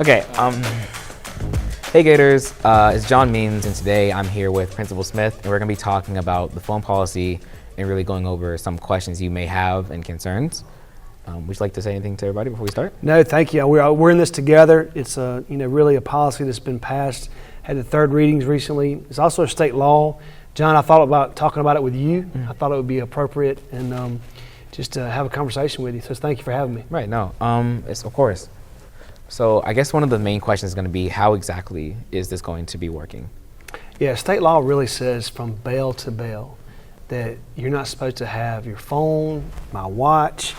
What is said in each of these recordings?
Okay, hey Gators, it's John Means, and today I'm here with Principal Smith, and we're going to be talking about the phone policy and really going over some questions you may have and concerns. Would you like to say anything to everybody before we start? No, thank you. We're in this together. It's really a policy that's been passed. Had the third readings recently. It's also a state law. John, I thought about talking about it with you. Mm-hmm. I thought it would be appropriate and just to have a conversation with you. So thank you for having me. Right. No. It's of course. So I guess one of the main questions is going to be how exactly is this going to be working? Yeah, state law really says from bell to bell that you're not supposed to have your phone, my watch,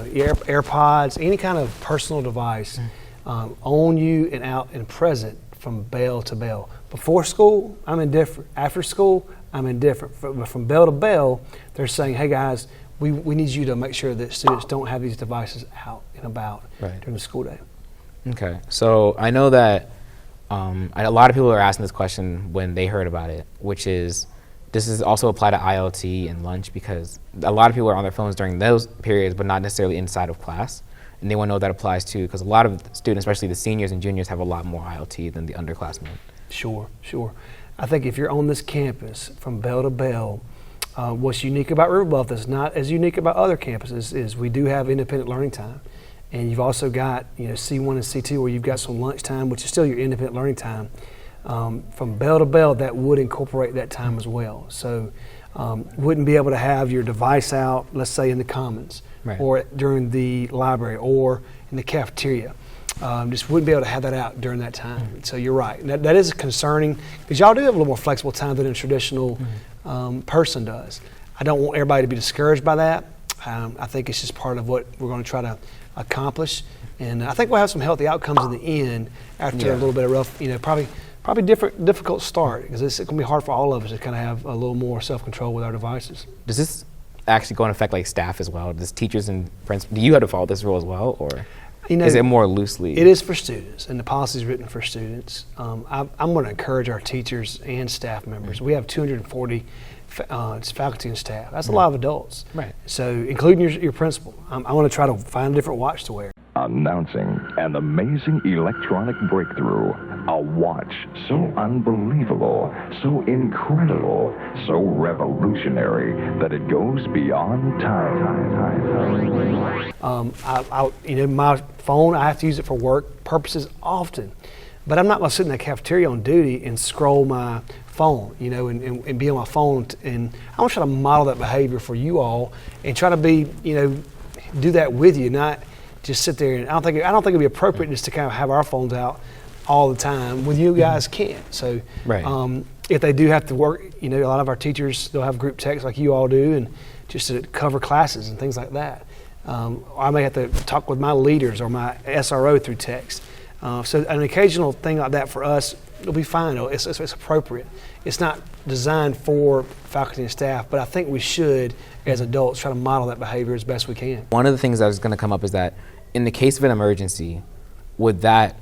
AirPods, any kind of personal device on you and out and present from bell to bell. Before school, I'm indifferent. After school, I'm indifferent. But from bell to bell, they're saying, hey guys, we need you to make sure that students don't have these devices out and about during the school day. Okay, so I know that a lot of people are asking this question when they heard about it, which is, this is also apply to ILT and lunch, because a lot of people are on their phones during those periods, but not necessarily inside of class. And they want to know what that applies to, because a lot of students, especially the seniors and juniors, have a lot more ILT than the underclassmen. Sure. I think if you're on this campus from bell to bell, what's unique about River Bluff that's not as unique about other campuses is we do have independent learning time. And you've also got C1 and C2 where you've got some lunch time, which is still your independent learning time. From bell to bell, that would incorporate that time as well. So wouldn't be able to have your device out, let's say in the commons, or during the library, or in the cafeteria. Just wouldn't be able to have that out during that time. So you're right. That is concerning, because y'all do have a little more flexible time than a traditional person does. I don't want everybody to be discouraged by that. I think it's just part of what we're going to try to accomplish. And I think we'll have some healthy outcomes in the end after a little bit of rough, probably difficult start, because it's going to be hard for all of us to kind of have a little more self-control with our devices. Does this actually go and affect like staff as well? Does teachers and principals, do you have to follow this rule as well, or is it more loosely? It is for students, and the policy is written for students. I'm going to encourage our teachers and staff members. We have 240 faculty and staff. That's a lot of adults. Right. So including your principal. I'm going to try to find a different watch to wear. Announcing an amazing electronic breakthrough. A watch so unbelievable, so incredible, so revolutionary that it goes beyond time. My phone, I have to use it for work purposes often. But I'm not going to sit in the cafeteria on duty and scroll my phone, and be on my phone. And I want to try to model that behavior for you all and try to be, do that with you, not just sit there. And I don't think it'd be appropriate just to kind of have our phones out all the time when you guys can't. So if they do have to work, a lot of our teachers, they'll have group texts like you all do, and just to cover classes and things like that. I may have to talk with my leaders or my SRO through text. So an occasional thing like that for us, it'll be fine. It's appropriate. It's not designed for faculty and staff, but I think we should, as adults, try to model that behavior as best we can. One of the things that was going to come up is that in the case of an emergency, would that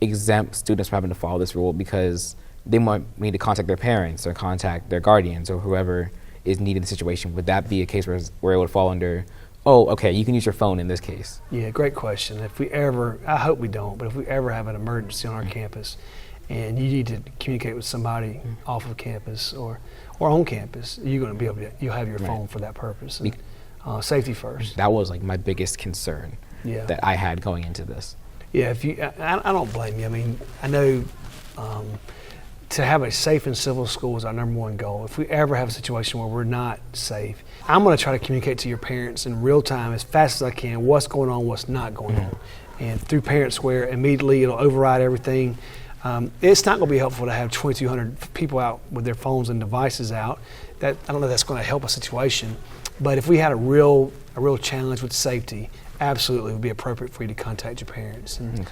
exempt students from having to follow this rule, because they might need to contact their parents or contact their guardians or whoever is needing the situation? Would that be a case where it would fall under, oh, okay, you can use your phone in this case? Yeah, great question. If we ever, I hope we don't, but if we ever have an emergency on our campus and you need to communicate with somebody off of campus or on campus, you're going to be able to, you'll have your phone for that purpose. And, safety first. That was like my biggest concern that I had going into this. Yeah, I don't blame you. I mean, I know to have a safe and civil school is our number one goal. If we ever have a situation where we're not safe, I'm going to try to communicate to your parents in real time as fast as I can what's going on, what's not going on. And through Parent Square, immediately it'll override everything. It's not going to be helpful to have 2,200 people out with their phones and devices out. I don't know if that's going to help a situation. But if we had a real challenge with safety, absolutely it would be appropriate for you to contact your parents and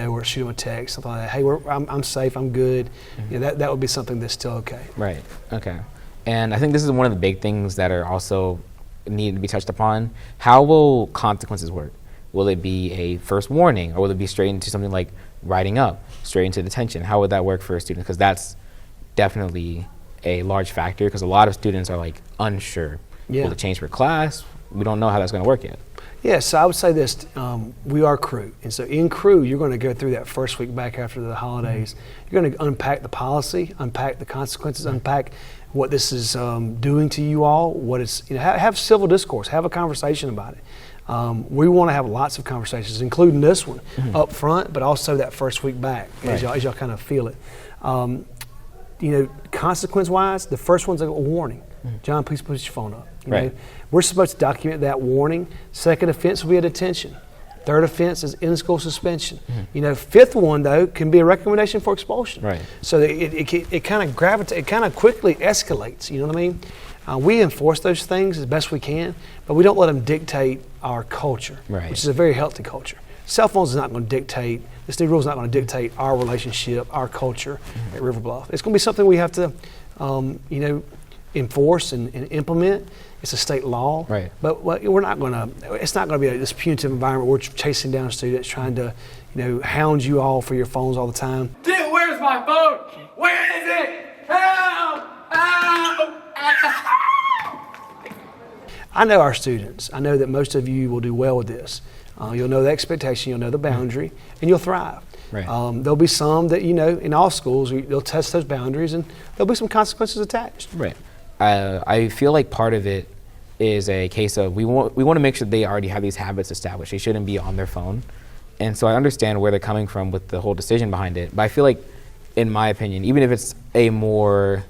or shoot them a text, something like that. Hey, I'm safe, I'm good. That would be something that's still okay. Right. Okay. And I think this is one of the big things that are also needed to be touched upon. How will consequences work? Will it be a first warning, or will it be straight into something like writing up, straight into detention? How would that work for a student? Because that's definitely a large factor, because a lot of students are like unsure. Will it change for class? We don't know how that's going to work yet. Yeah, so I would say this, we are crew. And so in crew, you're going to go through that first week back after the holidays. You're going to unpack the policy, unpack the consequences, unpack what this is doing to you all, what it's, have civil discourse, have a conversation about it. We want to have lots of conversations, including this one up front, but also that first week back as y'all kind of feel it. Consequence-wise, the first one's a warning. John, please put your phone up. You know, we're supposed to document that warning. Second offense will be a detention. Third offense is in-school suspension. Fifth one though can be a recommendation for expulsion. Right. So it kind of quickly escalates. You know what I mean? We enforce those things as best we can, but we don't let them dictate our culture, which is a very healthy culture. Cell phones is not going to dictate. This new rule is not going to dictate our relationship, our culture at River Bluff. It's going to be something we have to, enforce and implement. It's a state law, but we're not going to. It's not going to be this punitive environment where we're chasing down students, trying to, hound you all for your phones all the time. Dude, where's my phone? Where is it? Help! Help! I know our students. I know that most of you will do well with this. You'll know the expectation, you'll know the boundary, and you'll thrive. There'll be some that, in all schools, they'll test those boundaries, and there'll be some consequences attached. I feel like part of it is a case of we want to make sure they already have these habits established. They shouldn't be on their phone. And so I understand where they're coming from with the whole decision behind it. But I feel like, in my opinion, even if it's a more,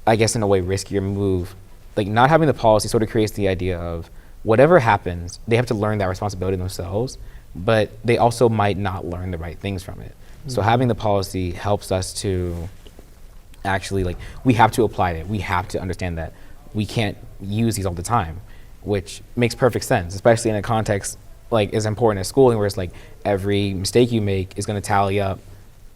I guess in a way, riskier move, like not having the policy sort of creates the idea of whatever happens, they have to learn that responsibility themselves, but they also might not learn the right things from it. So having the policy helps us to actually, we have to apply it. We have to understand that we can't use these all the time, which makes perfect sense, especially in a context as important as schooling, where it's every mistake you make is going to tally up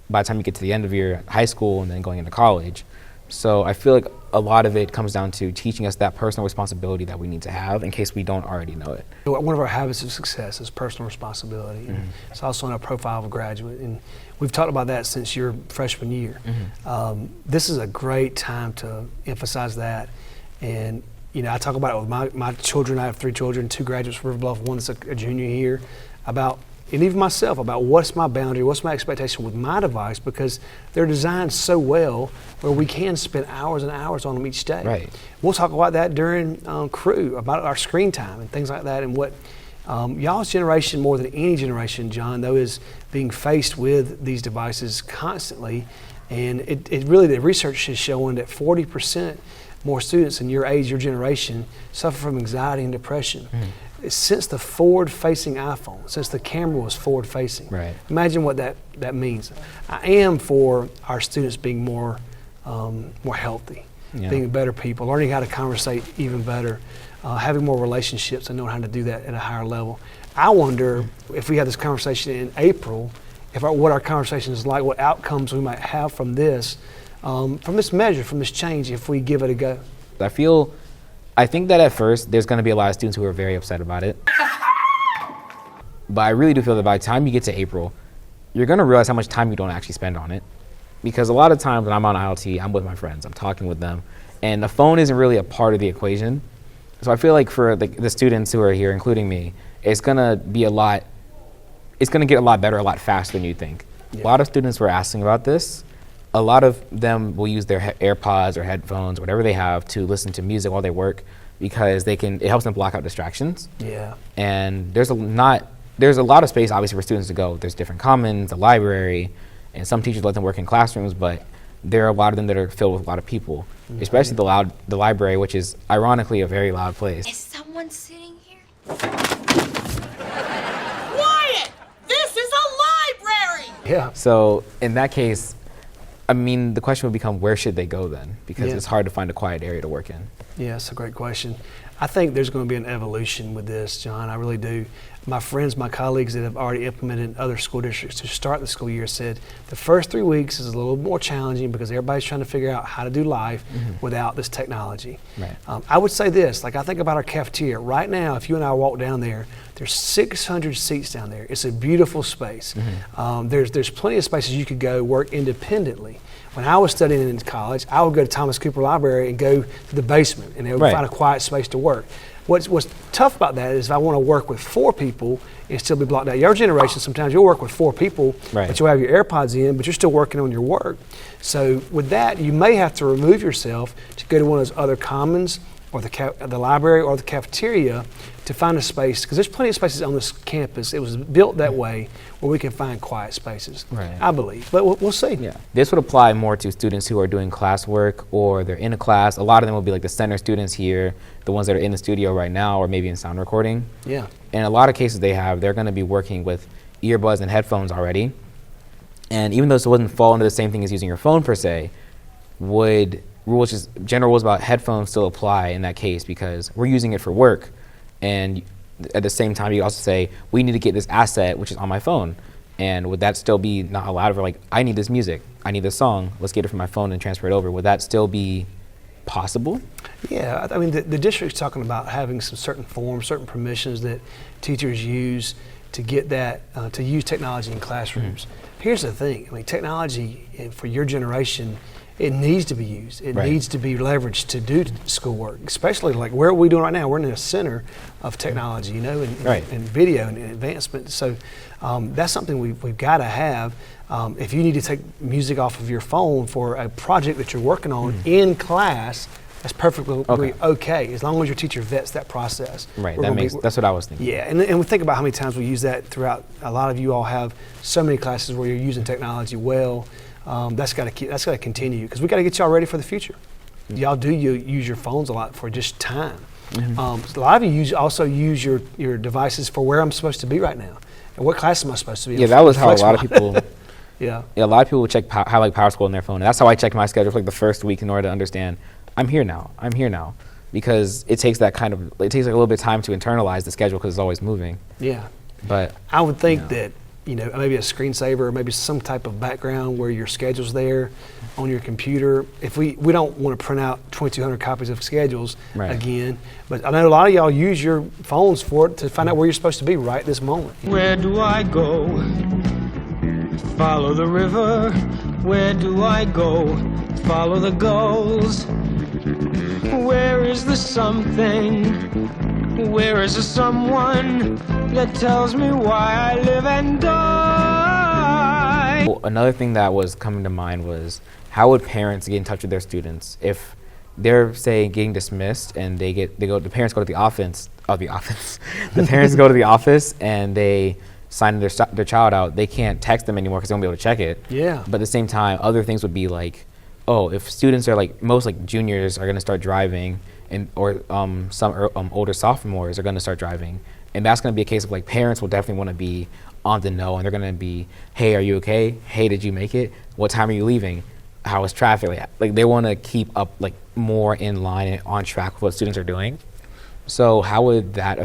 by the time you get to the end of your high school and then going into college. So I feel like a lot of it comes down to teaching us that personal responsibility that we need to have in case we don't already know it. One of our habits of success is personal responsibility. It's also in our profile of a graduate, and we've talked about that since your freshman year. This is a great time to emphasize that. And I talk about it with my children. I have 3 children, 2 graduates from River Bluff, one that's a junior here, and even myself, about what's my boundary, what's my expectation with my device, because they're designed so well where we can spend hours and hours on them each day. We'll talk about that during crew, about our screen time and things like that, and what y'all's generation, more than any generation, John, though, is being faced with these devices constantly. And it really, the research is showing that 40% more students in your age, your generation, suffer from anxiety and depression. Since the forward-facing iPhone, since the camera was forward-facing. Imagine what that means. I am for our students being more healthy, being better people, learning how to conversate even better, having more relationships and knowing how to do that at a higher level. I wonder if we had this conversation in April, what our conversation is like, what outcomes we might have from this measure, from this change, if we give it a go. I think that at first there's going to be a lot of students who are very upset about it. But I really do feel that by the time you get to April, you're going to realize how much time you don't actually spend on it. Because a lot of times when I'm on ILT, I'm with my friends, I'm talking with them, and the phone isn't really a part of the equation. So I feel like for the students who are here, including me, it's going to get a lot better a lot faster than you think. A lot of students were asking about this. A lot of them will use their AirPods or headphones, whatever they have, to listen to music while they work, because it helps them block out distractions. And there's a lot of space, obviously, for students to go. There's different commons, a library, and some teachers let them work in classrooms, but there are a lot of them that are filled with a lot of people, especially the library, which is ironically a very loud place. Is someone sitting here? Quiet! This is a library! So in that case, the question would become, where should they go then? Because it's hard to find a quiet area to work in. Yeah, it's a great question. I think there's going to be an evolution with this, John. I really do. My friends, my colleagues that have already implemented in other school districts to start the school year said the first 3 weeks is a little more challenging because everybody's trying to figure out how to do life without this technology. I would say this, I think about our cafeteria. Right now, if you and I walk down there, there's 600 seats down there. It's a beautiful space. There's plenty of spaces you could go work independently. When I was studying in college, I would go to Thomas Cooper Library and go to the basement, and they would find a quiet space to work. What's tough about that is if I want to work with 4 people and still be blocked out. Your generation, sometimes you'll work with 4 people, Right. but you'll have your AirPods in, but you're still working on your work. So with that, you may have to remove yourself to go to one of those other commons or the library or the cafeteria to find a space, because there's plenty of spaces on this campus. It was built that way where we can find quiet spaces, Right. I believe. But we'll see. Yeah, this would apply more to students who are doing classwork or they're in a class. A lot of them will be like the center students here, the ones that are in the studio right now or maybe in sound recording. Yeah. In a lot of cases they're going to be working with earbuds and headphones already. And even though this wouldn't fall into the same thing as using your phone per se, general rules about headphones still apply in that case because we're using it for work. And at the same time, you also say, we need to get this asset, which is on my phone. And would that still be not allowed for, like, I need this music, I need this song, let's get it from my phone and transfer it over? Would that still be possible? Yeah, I mean, the district's talking about having some certain forms, certain permissions that teachers use to get that, to use technology in classrooms. Here's the thing, I mean, technology for your generation, it needs to be used. It Right. needs to be leveraged to do schoolwork, especially like where are we doing right now? We're in a center of technology, you know, and, Right. and video and advancement. So that's something we've got to have. If you need to take music off of your phone for a project that you're working on in class, that's perfectly okay, as long as your teacher vets that process. Right, We're gonna that's what I was thinking. Yeah, and we think about how many times we use that throughout. A lot of you all have so many classes where you're using technology well. That's got to continue because we got to get y'all ready for the future. Y'all use your phones a lot for just time. A lot of you also use your devices for where I'm supposed to be right now and what class am I supposed to be. Yeah, that was how a lot of people. Yeah, a lot of people check have like Power School on their phone, and that's how I check my schedule for like the first week in order to understand I'm here now, because it takes like a little bit of time to internalize the schedule because it's always moving. Yeah, but I would think that maybe a screensaver or maybe some type of background where your schedule's there on your computer. If we don't want to print out 2,200 copies of schedules again, but I know a lot of y'all use your phones for it to find out where you're supposed to be right this moment. Where do I go? Follow the river. Where do I go? Follow the gulls. Where is the something? Where is the someone that tells me why I live and die? Well, another thing that was coming to mind was how would parents get in touch with their students if they're, say, getting dismissed and the parents go to the office. The parents go to the office and they sign their child out. They can't text them anymore because they won't be able to check it. Yeah. But at the same time, other things would be like, if students are most juniors are going to start driving, or some older sophomores are going to start driving, and that's going to be a case of parents will definitely want to be on the know, and they're going to be, hey, are you okay? Hey, did you make it? What time are you leaving? How is traffic? They want to keep up more in line and on track with what students are doing. So how would that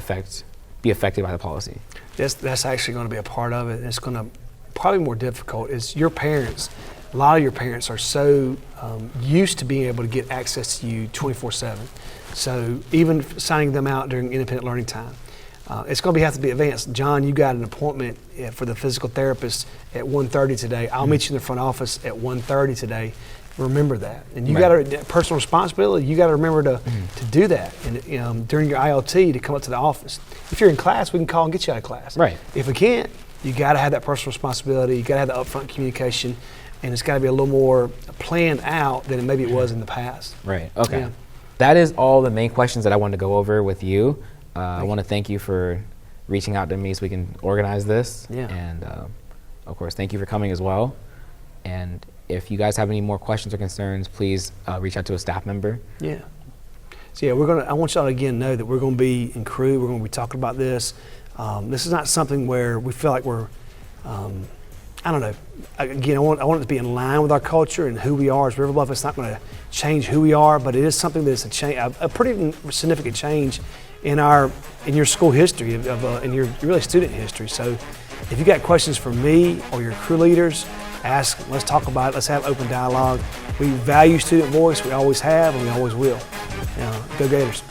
be affected by the policy? That's actually going to be a part of it. It's going to probably more difficult is your parents. A lot of your parents are so used to being able to get access to you 24/7. So even signing them out during independent learning time, it's going to have to be advanced. John, you got an appointment for the physical therapist at 1:30 today. I'll meet you in the front office at 1:30 today. Remember that, and you got a personal responsibility. You got to remember to do that, and during your ILT to come up to the office. If you're in class, we can call and get you out of class. Right. If we can't, you got to have that personal responsibility. You got to have the upfront communication. And it's got to be a little more planned out than maybe it was in the past. Right. Okay. Yeah. That is all the main questions that I wanted to go over with you. I want to thank you for reaching out to me so we can organize this. Yeah. And of course, thank you for coming as well. And if you guys have any more questions or concerns, please reach out to a staff member. Yeah. So yeah, I want y'all to again know that we're going to be in crew. We're going to be talking about this. This is not something where we feel like we're. I don't know. Again, I want it to be in line with our culture and who we are as River Bluff. It's not going to change who we are, but it is something that's a pretty significant change in your school history, in your really student history. So, if you got questions for me or your crew leaders, ask. Let's talk about it. Let's have open dialogue. We value student voice. We always have, and we always will. Go Gators.